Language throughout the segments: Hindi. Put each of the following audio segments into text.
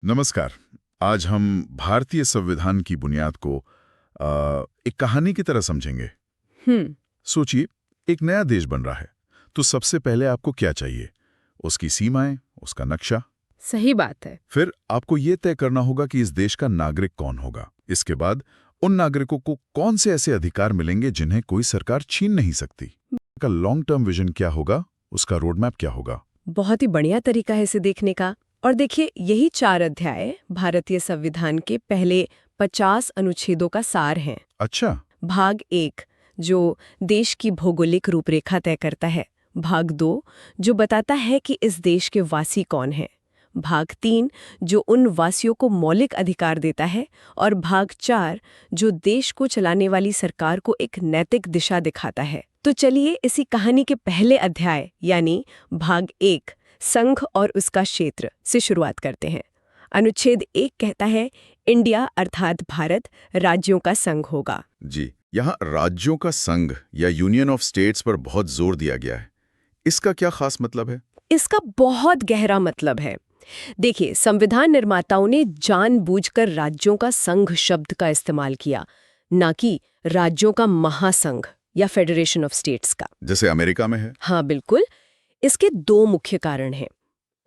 नमस्कार। आज हम भारतीय संविधान की बुनियाद को एक कहानी की तरह समझेंगे। हम्म। सोचिए, एक नया देश बन रहा है, तो सबसे पहले आपको क्या चाहिए? उसकी सीमाएं, उसका नक्शा। सही बात है। फिर आपको ये तय करना होगा कि इस देश का नागरिक कौन होगा। इसके बाद उन नागरिकों को कौन से ऐसे अधिकार मिलेंगे जिन्हें कोई सरकार छीन नहीं सकती। का लॉन्ग टर्म विजन क्या होगा, उसका रोड मैप क्या होगा। बहुत ही बढ़िया तरीका है इसे देखने का। और देखिए, यही 4 अध्याय भारतीय संविधान के पहले 50 अनुच्छेदों का सार हैं। अच्छा। भाग 1 जो देश की भौगोलिक रूपरेखा तय करता है। भाग 2 जो बताता है कि इस देश के वासी कौन हैं। भाग 3 जो उन वासियों को मौलिक अधिकार देता है। और भाग 4 जो देश को चलाने वाली सरकार को एक नैतिक दिशा दिखाता है। तो चलिए इसी कहानी के पहले अध्याय यानी भाग 1 संघ और उसका क्षेत्र से शुरुआत करते हैं। अनुच्छेद 1 कहता है इंडिया अर्थात भारत राज्यों का संघ होगा। जी, यहाँ राज्यों का संघ या यूनियन ऑफ स्टेट्स पर बहुत जोर दिया गया है। इसका क्या खास मतलब है? इसका बहुत गहरा मतलब है। देखिए, संविधान निर्माताओं ने जानबूझकर राज्यों का संघ शब्द का इस्तेमाल किया, ना कि राज्यों का महासंघ या फेडरेशन ऑफ स्टेट्स का। जैसे अमेरिका में है। हाँ बिल्कुल। इसके 2 मुख्य कारण हैं।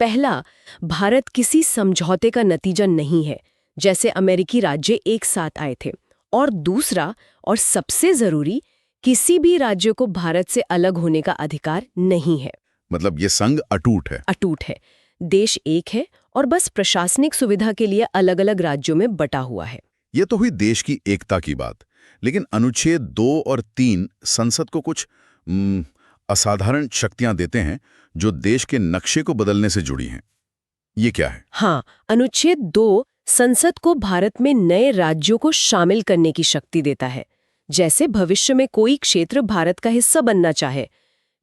पहला, भारत किसी समझौते का नतीजा नहीं है, जैसे अमेरिकी राज्य एक साथ आए थे। और दूसरा और सबसे जरूरी, किसी भी राज्य को भारत से अलग होने का अधिकार नहीं है। मतलब ये संघ अटूट है। अटूट है। देश एक है और बस प्रशासनिक सुविधा के लिए अलग-अलग राज्यों में बटा हुआ है। ये तो हुई देश की एकता की बात, लेकिन अनुच्छेद 2 और 3 संसद को कुछ असाधारण शक्तियां देते हैं जो देश के नक्शे को बदलने से जुड़ी हैं। ये क्या है? हाँ, अनुच्छेद 2 संसद को भारत में नए राज्यों को शामिल करने की शक्ति देता है, जैसे भविष्य में कोई क्षेत्र भारत का हिस्सा बनना चाहे।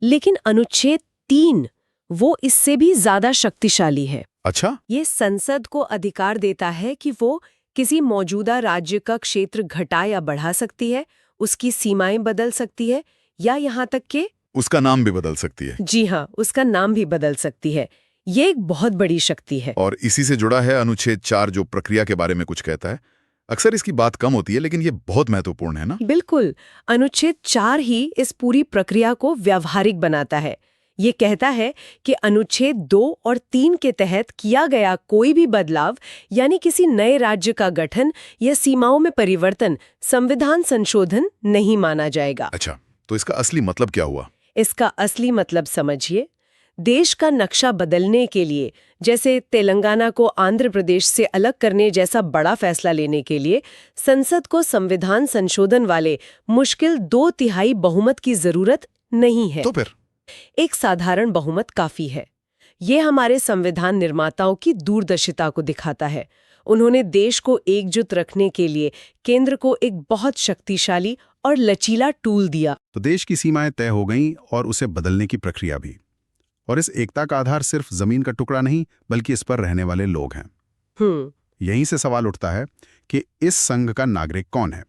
लेकिन अनुच्छेद 3 वो इससे भी ज्यादा शक्तिशाली है। अच्छा। ये संसद को अधिकार देता है कि वो किसी मौजूदा राज्य का क्षेत्र घटा या बढ़ा सकती है, उसकी सीमाएं बदल सकती है, या यहाँ तक कि उसका नाम भी बदल सकती है। जी हाँ, उसका नाम भी बदल सकती है। ये एक बहुत बड़ी शक्ति है। और इसी से जुड़ा है अनुच्छेद 4 जो प्रक्रिया के बारे में कुछ कहता है। अक्सर इसकी बात कम होती है, लेकिन ये बहुत महत्वपूर्ण है ना। बिल्कुल। अनुच्छेद 4 ही इस पूरी प्रक्रिया को व्यावहारिक बनाता है। ये कहता है कि अनुच्छेद 2 और 3 के तहत किया गया कोई भी बदलाव, यानी किसी नए राज्य का गठन या सीमाओं में परिवर्तन, संविधान संशोधन नहीं माना जाएगा। अच्छा, तो इसका असली मतलब क्या हुआ? इसका असली मतलब समझिए। देश का नक्शा बदलने के लिए, जैसे तेलंगाना को आंध्र प्रदेश से अलग करने जैसा बड़ा फैसला लेने के लिए, संसद को संविधान संशोधन वाले मुश्किल 2/3 बहुमत की जरूरत नहीं है। तो फिर एक साधारण बहुमत काफी है। ये हमारे संविधान निर्माताओं की दूरदर्शिता को दिखाता है। उन्होंने देश को एकजुट रखने के लिए केंद्र को एक बहुत शक्तिशाली और लचीला टूल दिया। तो देश की सीमाएं तय हो गईं और उसे बदलने की प्रक्रिया भी। और इस एकता का आधार सिर्फ जमीन का टुकड़ा नहीं, बल्कि इस पर रहने वाले लोग हैं। यहीं से सवाल उठता है कि इस संघ का नागरिक कौन है।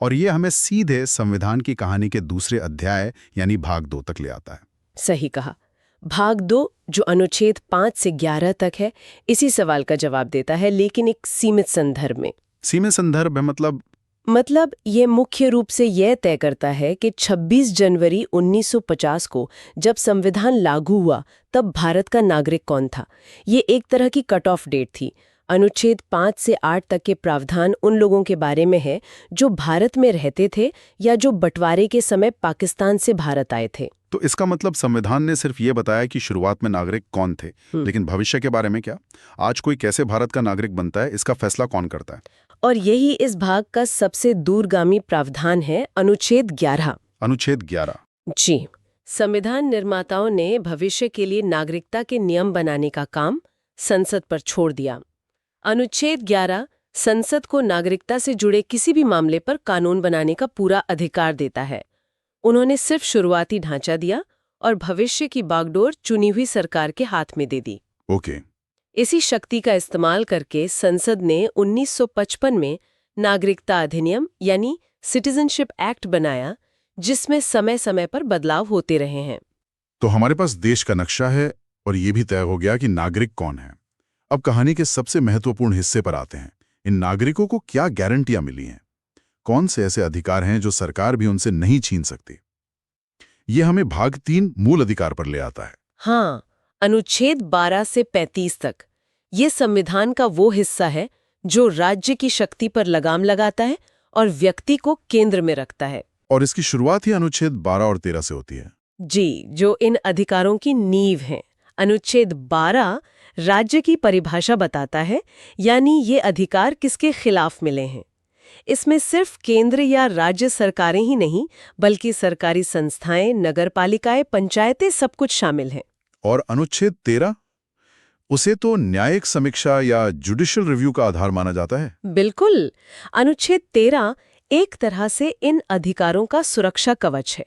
और ये हमें सीधे संविधान की कहानी के दूसरे अध्याय यानी भाग 2 तक ले आता है। सही कहा। भाग 2 जो अनुच्छेद 5 से 11 तक है, इसी सवाल का जवाब देता है, लेकिन एक सीमित संदर्भ में। सीमित संदर्भ है मतलब ये मुख्य रूप से यह तय करता है कि 26 जनवरी 1950 को जब संविधान लागू हुआ, तब भारत का नागरिक कौन था। ये एक तरह की कट ऑफ डेट थी। अनुच्छेद 5 से 8 तक के प्रावधान उन लोगों के बारे में है जो भारत में रहते थे या जो बंटवारे के समय पाकिस्तान से भारत आए थे। तो इसका मतलब संविधान ने सिर्फ ये बताया कि शुरुआत में नागरिक कौन थे, लेकिन भविष्य के बारे में क्या? आज कोई कैसे भारत का नागरिक बनता है, इसका फैसला कौन करता है? और यही इस भाग का सबसे दूरगामी प्रावधान है, अनुच्छेद 11। अनुच्छेद 11। जी, संविधान निर्माताओं ने भविष्य के लिए नागरिकता के नियम बनाने का काम संसद पर छोड़ दिया। अनुच्छेद 11 संसद को नागरिकता से जुड़े किसी भी मामले पर कानून बनाने का पूरा अधिकार देता है। उन्होंने सिर्फ शुरुआती ढांचा दिया और भविष्य की बागडोर चुनी हुई सरकार के हाथ में दे दी। ओके। इसी शक्ति का इस्तेमाल करके संसद ने 1955 में नागरिकता अधिनियम यानी सिटीजनशिप एक्ट बनाया, जिसमें समय समय पर बदलाव होते रहे हैं। तो हमारे पास देश का नक्शा है और ये भी तय हो गया कि नागरिक कौन है। अब कहानी के सबसे महत्वपूर्ण हिस्से पर आते हैं। इन नागरिकों को क्या गारंटियां मिली हैं? कौन से ऐसे अधिकार हैं जो सरकार भी उनसे नहीं छीन सकती? ये हमें भाग 3 मूल अधिकार पर ले आता है। हाँ, अनुच्छेद 12 से 35 तक ये संविधान का वो हिस्सा है जो राज्य की शक्ति पर लगाम लगाता है और व्यक्ति को केंद्र में रखता है। और इसकी शुरुआत ही अनुच्छेद 12 और 13 से होती है। जी, जो इन अधिकारों की नींव हैं। अनुच्छेद 12 राज्य की परिभाषा बताता है, यानी ये अधिकार किसके खिलाफ मिले हैं। इसमें सिर्फ केंद्र या राज्य सरकारें ही नहीं, बल्कि सरकारी संस्थाएं, नगरपालिकाएं, पंचायतें सब कुछ शामिल हैं। और अनुच्छेद 13, उसे तो न्यायिक समीक्षा या जुडिशियल रिव्यू का आधार माना जाता है। बिल्कुल, अनुच्छेद 13 एक तरह से इन अधिकारों का सुरक्षा कवच है।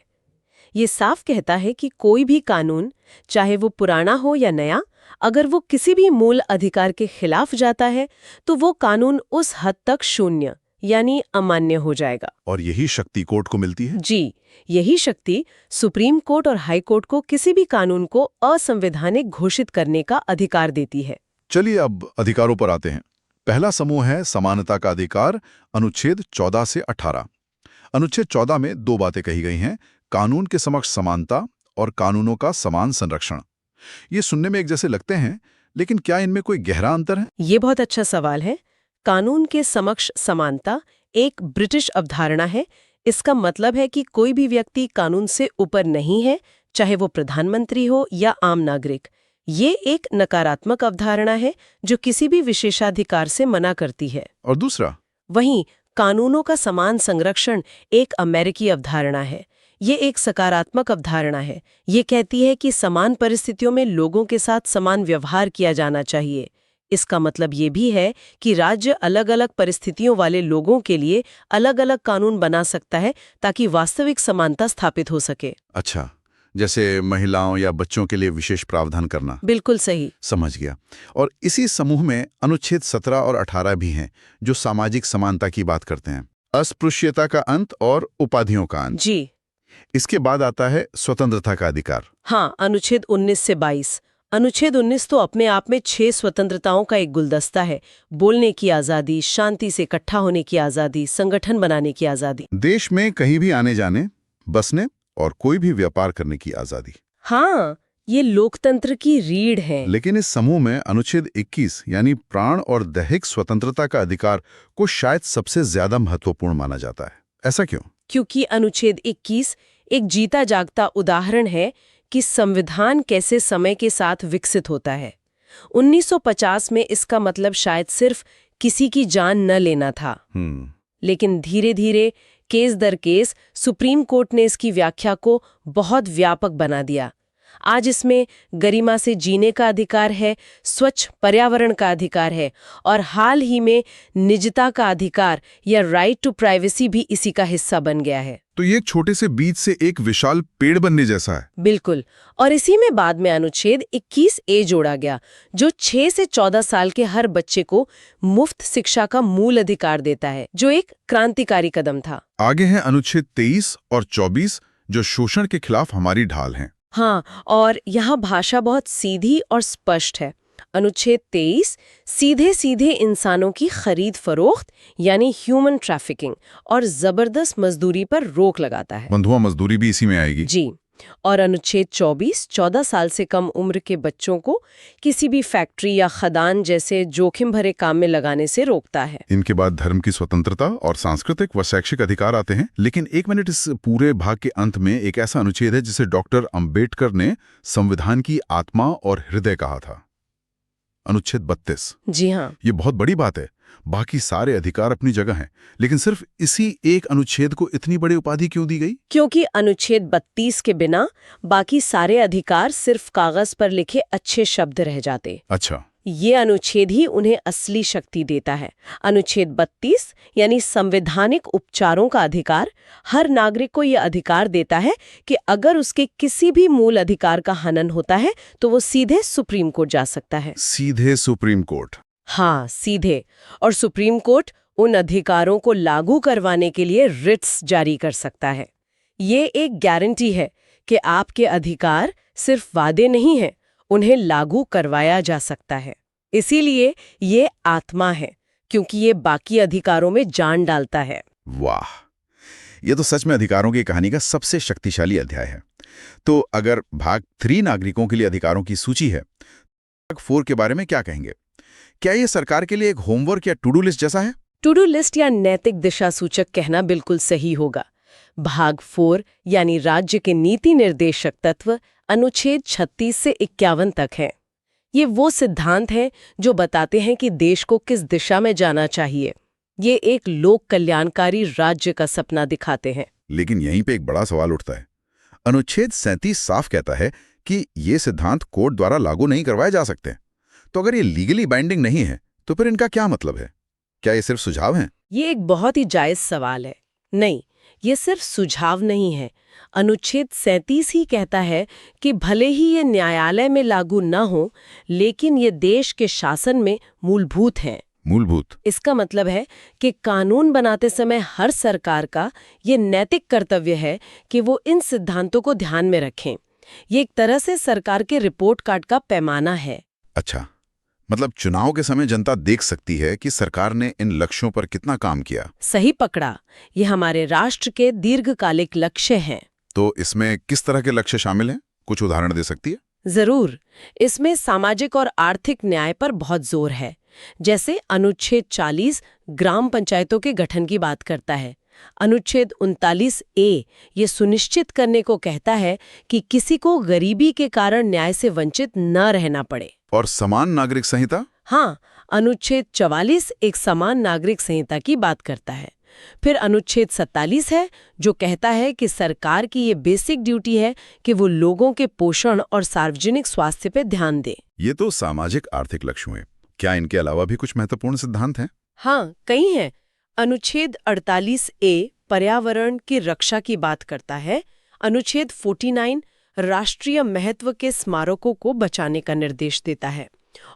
ये साफ कहता है कि कोई भी कानून, चाहे वो पुराना हो या नया, अगर वो किसी भी मूल अधिकार के खिलाफ जाता है तो वो कानून उस हद तक शून्य यानी अमान्य हो जाएगा। और यही शक्ति कोर्ट को मिलती है। जी, यही शक्ति सुप्रीम कोर्ट और हाई कोर्ट को किसी भी कानून को असंवैधानिक घोषित करने का अधिकार देती है। चलिए अब अधिकारों पर आते हैं। पहला समूह है समानता का अधिकार, अनुच्छेद 14 से 18। अनुच्छेद 14 में 2 बातें कही गई हैं, कानून के समक्ष समानता और कानूनों का समान संरक्षण। ये सुनने में एक जैसे लगते हैं, लेकिन क्या इनमें कोई गहरा अंतर है? ये बहुत अच्छा सवाल है। कानून के समक्ष समानता एक ब्रिटिश अवधारणा है। इसका मतलब है कि कोई भी व्यक्ति कानून से ऊपर नहीं है, चाहे वो प्रधानमंत्री हो या आम नागरिक। ये एक नकारात्मक अवधारणा है जो किसी भी विशेषाधिकार से मना करती है। और दूसरा, वहीं कानूनों का समान संरक्षण एक अमेरिकी अवधारणा है। ये एक सकारात्मक अवधारणा है। ये कहती है कि समान परिस्थितियों में लोगों के साथ समान व्यवहार किया जाना चाहिए। इसका मतलब ये भी है कि राज्य अलग-अलग परिस्थितियों वाले लोगों के लिए अलग-अलग कानून बना सकता है ताकि वास्तविक समानता स्थापित हो सके। अच्छा, जैसे महिलाओं या बच्चों के लिए विशेष प्रावधान करना। बिल्कुल सही। समझ गया। और इसी समूह में अनुच्छेद 17 और 18 भी हैं, जो सामाजिक समानता की बात करते हैं। अस्पृश्यता का अंत और उपाधियों का अंत। जी इसके बाद आता है स्वतंत्रता का अधिकार। हाँ, अनुच्छेद 19 से 22। अनुच्छेद 19 तो अपने आप में 6 स्वतंत्रताओं का एक गुलदस्ता है। बोलने की आज़ादी, शांति से इकट्ठा होने की आज़ादी, संगठन बनाने की आज़ादी, देश में कहीं भी आने जाने, बसने और कोई भी व्यापार करने की आज़ादी। हाँ, ये लोकतंत्र की रीढ़ है। लेकिन इस समूह में अनुच्छेद 21 यानी प्राण और दैहिक स्वतंत्रता का अधिकार को शायद सबसे ज्यादा महत्वपूर्ण माना जाता है। ऐसा क्यों? क्योंकि अनुच्छेद 21 एक जीता जागता उदाहरण है कि संविधान कैसे समय के साथ विकसित होता है। 1950 में इसका मतलब शायद सिर्फ किसी की जान न लेना था, लेकिन धीरे धीरे केस दर केस सुप्रीम कोर्ट ने इसकी व्याख्या को बहुत व्यापक बना दिया। आज इसमें गरिमा से जीने का अधिकार है, स्वच्छ पर्यावरण का अधिकार है और हाल ही में निजता का अधिकार या राइट टू प्राइवेसी भी इसी का हिस्सा बन गया है। तो ये एक छोटे से बीज से एक विशाल पेड़ बनने जैसा है। बिल्कुल। और इसी में बाद में अनुच्छेद 21A जोड़ा गया, जो 6 से 14 साल के हर बच्चे को मुफ्त शिक्षा का मूल अधिकार देता है, जो एक क्रांतिकारी कदम था। आगे हैं अनुच्छेद 23 और 24, जो शोषण के खिलाफ हमारी ढाल हैं। हाँ, और यहाँ भाषा बहुत सीधी और स्पष्ट है। अनुच्छेद 23 सीधे सीधे इंसानों की खरीद फरोख्त यानी ह्यूमन ट्रैफिकिंग और जबरदस्त मजदूरी पर रोक लगाता है। बंधुआ मजदूरी भी इसी में आएगी। जी। और अनुच्छेद 24 14 साल से कम उम्र के बच्चों को किसी भी फैक्ट्री या खदान जैसे जोखिम भरे काम में लगाने से रोकता है। इनके बाद धर्म की स्वतंत्रता और सांस्कृतिक व शैक्षिक अधिकार आते हैं। लेकिन एक मिनट, इस पूरे भाग के अंत में एक ऐसा अनुच्छेद है जिसे डॉक्टर अंबेडकर ने संविधान की आत्मा और हृदय कहा था, अनुच्छेद 32। जी हाँ, ये बहुत बड़ी बात है। बाकी सारे अधिकार अपनी जगह हैं, लेकिन सिर्फ इसी एक अनुच्छेद को इतनी बड़ी उपाधि क्यों दी गई? क्योंकि अनुच्छेद 32 के बिना बाकी सारे अधिकार सिर्फ कागज पर लिखे अच्छे शब्द रह जाते। अच्छा, ये अनुच्छेद ही उन्हें असली शक्ति देता है। अनुच्छेद 32 यानी संवैधानिक उपचारों का अधिकार हर नागरिक को यह अधिकार देता है कि अगर उसके किसी भी मूल अधिकार का हनन होता है तो वो सीधे सुप्रीम कोर्ट जा सकता है। सीधे सुप्रीम कोर्ट? हाँ, सीधे। और सुप्रीम कोर्ट उन अधिकारों को लागू करवाने के लिए रिट्स जारी कर सकता है। ये एक गारंटी है कि आपके अधिकार सिर्फ वादे नहीं हैं, उन्हें लागू करवाया जा सकता है। इसीलिए ये आत्मा है, क्योंकि ये बाकी अधिकारों में जान डालता है। वाह, ये तो सच में अधिकारों की कहानी का सबसे शक्तिशाली अध्याय है। तो अगर भाग 3 नागरिकों के लिए अधिकारों की सूची है, भाग 4 के बारे में क्या कहेंगे? क्या ये सरकार के लिए एक होमवर्क या टू डू लिस्ट जैसा है? टू डू लिस्ट या नैतिक दिशा सूचक कहना बिल्कुल सही होगा। भाग 4 यानी राज्य के नीति निर्देशक तत्व अनुच्छेद 36 से 51 तक है। ये वो सिद्धांत हैं जो बताते हैं कि देश को किस दिशा में जाना चाहिए। ये एक लोक कल्याणकारी राज्य का सपना दिखाते हैं। लेकिन यहीं पे एक बड़ा सवाल उठता है। अनुच्छेद 37 साफ कहता है कि ये सिद्धांत कोर्ट द्वारा लागू नहीं करवाए जा सकते। तो अगर ये लीगली बाइंडिंग नहीं है, तो फिर इनका क्या मतलब है? क्या ये सिर्फ सुझाव हैं? ये एक बहुत ही जायज सवाल है। नहीं, ये सिर्फ सुझाव नहीं है। अनुच्छेद 37 ही कहता है कि भले ही ये न्यायालय में लागू न हो, लेकिन ये देश के शासन में मूलभूत हैं। मूलभूत इसका मतलब है कि कानून बनाते समय हर सरकार का ये नैतिक कर्तव्य है कि वो इन सिद्धांतों को ध्यान में रखें। ये एक तरह से सरकार के रिपोर्ट कार्ड का पैमाना है। अच्छा, मतलब चुनाव के समय जनता देख सकती है कि सरकार ने इन लक्ष्यों पर कितना काम किया। सही पकड़ा, ये हमारे राष्ट्र के दीर्घकालिक लक्ष्य हैं। तो इसमें किस तरह के लक्ष्य शामिल हैं? कुछ उदाहरण दे सकती है? जरूर। इसमें सामाजिक और आर्थिक न्याय पर बहुत जोर है। जैसे अनुच्छेद 40 ग्राम पंचायतों के गठन की बात करता है। अनुच्छेद 39A ये सुनिश्चित करने को कहता है कि किसी को गरीबी के कारण न्याय से वंचित न रहना पड़े। और समान नागरिक संहिता? हाँ, अनुच्छेद 44 एक समान नागरिक संहिता की बात करता है। फिर अनुच्छेद 47 है जो कहता है कि सरकार की ये बेसिक ड्यूटी है कि वो लोगों के पोषण और सार्वजनिक स्वास्थ्य पे ध्यान दे। ये तो सामाजिक आर्थिक लक्ष्य हुए। क्या इनके अलावा भी कुछ महत्वपूर्ण सिद्धांत हैं? हाँ, कई हैं। अनुच्छेद 48A पर्यावरण की रक्षा की बात करता है। अनुच्छेद 49 राष्ट्रीय महत्व के स्मारकों को बचाने का निर्देश देता है।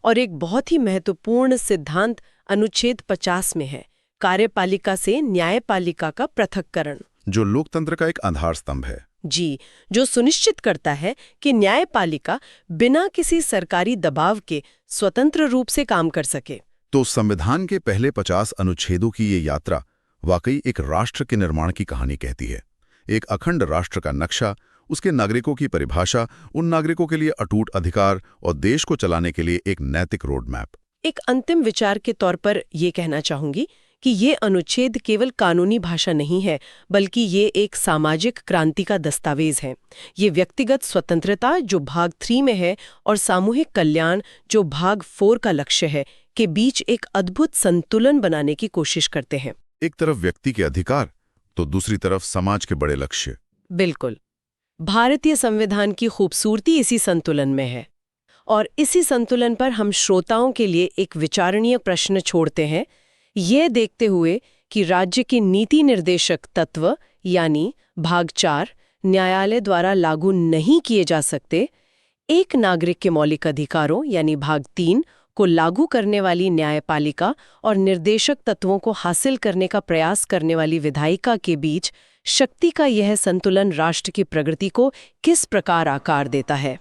और एक बहुत ही महत्वपूर्ण सिद्धांत अनुच्छेद 50 में है, कार्यपालिका से न्यायपालिका का पृथक्करण, जो लोकतंत्र का एक आधार स्तंभ है। जी, जो सुनिश्चित करता है कि न्यायपालिका बिना किसी सरकारी दबाव के स्वतंत्र रूप से काम कर सके। तो संविधान के पहले 50 अनुच्छेदों की ये यात्रा वाकई एक राष्ट्र के निर्माण की कहानी कहती है। एक अखंड राष्ट्र का नक्शा, उसके नागरिकों की परिभाषा, उन नागरिकों के लिए अटूट अधिकार और देश को चलाने के लिए एक नैतिक रोड मैप। एक अंतिम विचार के तौर पर ये कहना चाहूंगी कि ये अनुच्छेद केवल कानूनी भाषा नहीं है, बल्कि ये एक सामाजिक क्रांति का दस्तावेज है। ये व्यक्तिगत स्वतंत्रता जो भाग 3 में है और सामूहिक कल्याण जो भाग 4 का लक्ष्य है, के बीच एक अद्भुत संतुलन बनाने की कोशिश करते हैं। एक तरफ व्यक्ति के अधिकार, तो दूसरी तरफ समाज के बड़े लक्ष्य। बिल्कुल। भारतीय संविधान की खूबसूरती इसी संतुलन में है। और इसी संतुलन पर हम श्रोताओं के लिए एक विचारणीय प्रश्न छोड़ते हैं, ये देखते हुए कि राज्य की नीति निर्देशक तत्व यानी भाग 4 न्यायालय द्वारा लागू नहीं किए जा सकते, एक नागरिक के मौलिक अधिकारों यानी भाग 3 को लागू करने वाली न्यायपालिका और निर्देशक तत्वों को हासिल करने का प्रयास करने वाली विधायिका के बीच शक्ति का यह संतुलन राष्ट्र की प्रगति को किस प्रकार आकार देता है।